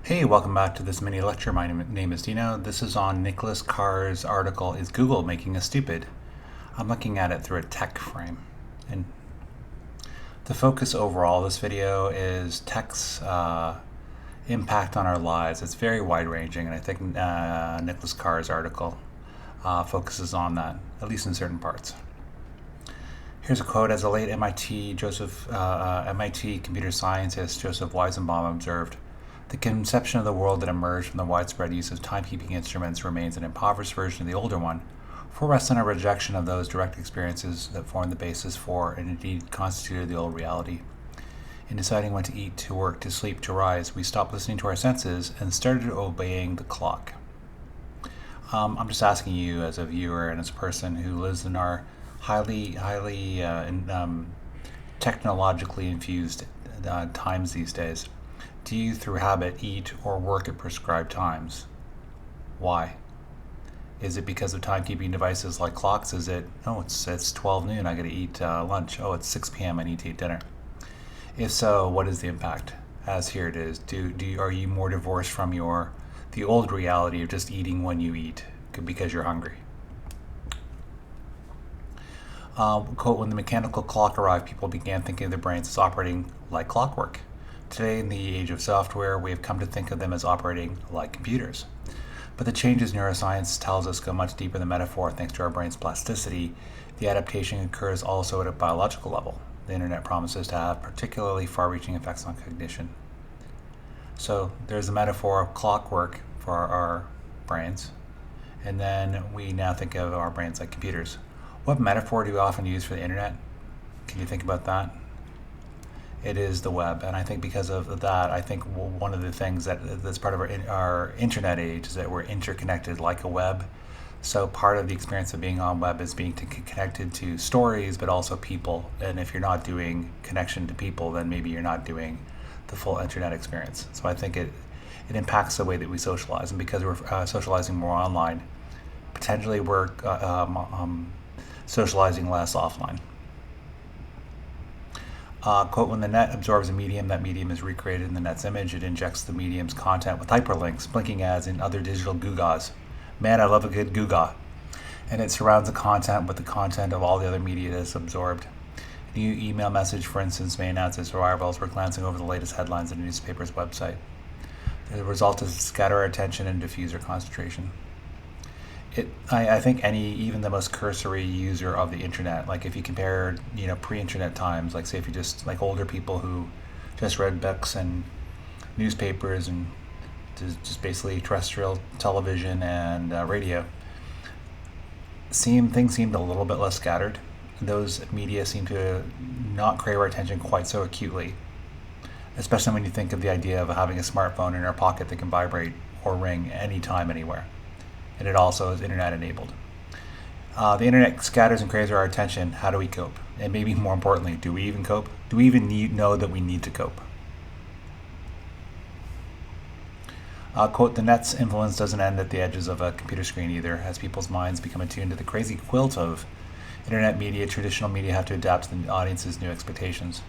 Hey, welcome back to this mini lecture. My name is Dino. This is on Nicholas Carr's article, Is Google Making Us Stupid? I'm looking at it through a tech frame. And the focus overall of this video is tech's impact on our lives. It's very wide ranging, and I think Nicholas Carr's article focuses on that, at least in certain parts. Here's a quote. As a late MIT computer scientist Joseph Weizenbaum observed, the conception of the world that emerged from the widespread use of timekeeping instruments remains an impoverished version of the older one, for it rests on a rejection of those direct experiences that formed the basis for and indeed constituted the old reality. In deciding when to eat, to work, to sleep, to rise, we stopped listening to our senses and started obeying the clock. I'm just asking you as a viewer and as a person who lives in our highly technologically infused times these days, do you, through habit, eat or work at prescribed times? Why? Is it because of timekeeping devices like clocks? Is it, it's 12 noon, I gotta eat lunch. Oh, it's 6 p.m., I need to eat dinner. If so, what is the impact? As here it is, are you more divorced from the old reality of just eating when you eat because you're hungry? Quote, when the mechanical clock arrived, people began thinking of their brains as operating like clockwork. Today, in the age of software, we have come to think of them as operating like computers. But the changes neuroscience tells us go much deeper than metaphor. Thanks to our brain's plasticity, the adaptation occurs also at a biological level. The internet promises to have particularly far-reaching effects on cognition. So there's the metaphor of clockwork for our brains, and then we now think of our brains like computers. What metaphor do we often use for the internet? Can you think about that? It is the web, and I think because of that, I think one of the things that's part of our internet age is that we're interconnected like a web. So part of the experience of being on web is being connected to stories, but also people. And if you're not doing connection to people, then maybe you're not doing the full internet experience. So I think it impacts the way that we socialize, and because we're socializing more online, potentially we're socializing less offline. Quote, when the net absorbs a medium, that medium is recreated in the net's image. It injects the medium's content with hyperlinks, blinking ads, and other digital gewgaws. Man, I love a good gewgaw. And it surrounds the content with the content of all the other media that is absorbed. A new email message, for instance, may announce its arrivals. We're glancing over the latest headlines on a newspaper's website. The result is to scatter our attention and diffuse our concentration. I think even the most cursory user of the internet, like if you compare, pre-internet times, like say if you just, like older people who just read books and newspapers and just basically terrestrial television and radio, things seemed a little bit less scattered. Those media seem to not crave our attention quite so acutely, especially when you think of the idea of having a smartphone in our pocket that can vibrate or ring anytime, anywhere. And it also is internet enabled. The internet scatters and craves our attention. How do we cope? And maybe more importantly, do we even cope? Do we even know that we need to cope? Quote, the net's influence doesn't end at the edges of a computer screen either. As people's minds become attuned to the crazy quilt of internet media, traditional media have to adapt to the audience's new expectations.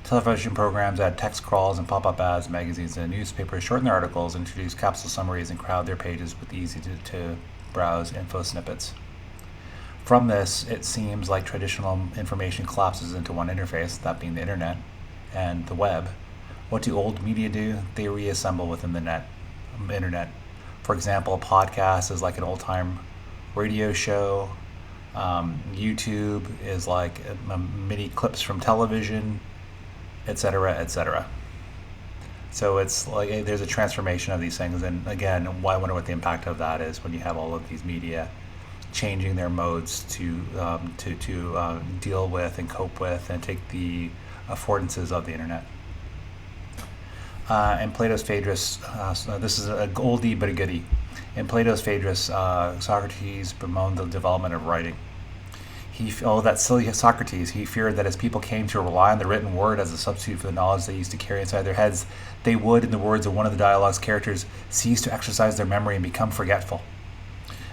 Television programs add text crawls and pop-up ads, magazines and newspapers shorten their articles, introduce capsule summaries, and crowd their pages with easy to browse info snippets. From this, it seems like traditional information collapses into one interface, that being the internet and the web. What do old media do? They reassemble within the internet. For example, a podcast is like an old-time radio show. YouTube is like mini clips from television, etc., etc. So it's like there's a transformation of these things, and again, I wonder what the impact of that is when you have all of these media changing their modes to deal with and cope with and take the affordances of the internet. In Plato's Phaedrus, this is a oldie but a goodie. In Plato's Phaedrus, Socrates bemoaned the development of writing. That silly Socrates, he feared that as people came to rely on the written word as a substitute for the knowledge they used to carry inside their heads, they would, in the words of one of the dialogue's characters, cease to exercise their memory and become forgetful.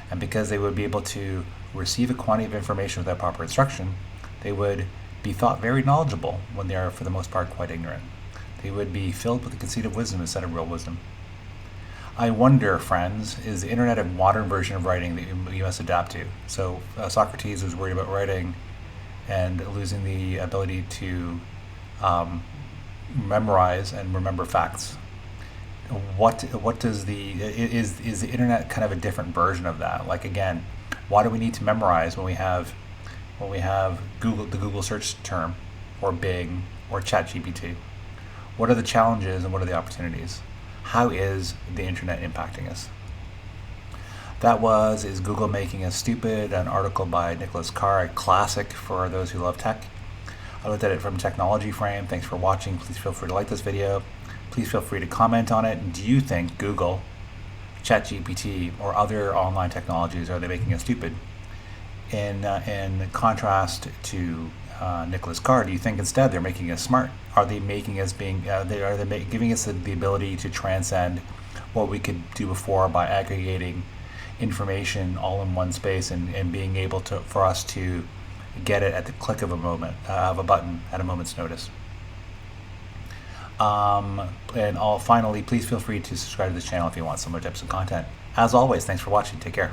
And because they would be able to receive a quantity of information without proper instruction, they would be thought very knowledgeable when they are, for the most part, quite ignorant. They would be filled with the conceit of wisdom instead of real wisdom. I wonder, friends, is the internet a modern version of writing that you must adapt to? So Socrates was worried about writing and losing the ability to um, memorize and remember facts. What does is the internet kind of a different version of that? Like again, why do we need to memorize when we have Google search term, or Bing, or ChatGPT? What are the challenges and what are the opportunities? How is the internet impacting us? That was Is Google Making Us Stupid? An article by Nicholas Carr, a classic for those who love tech. I looked at it from a technology frame. Thanks for watching. Please feel free to like this video. Please feel free to comment on it. Do you think Google, ChatGPT, or other online technologies, are they making us stupid? In contrast to Nicholas Carr, do you think instead they're making us smart? Are they making us giving us the ability to transcend what we could do before by aggregating information all in one space and being able to for us to get it at the click of a button at a moment's notice? And finally, please feel free to subscribe to this channel if you want similar types of content. As always, thanks for watching. Take care.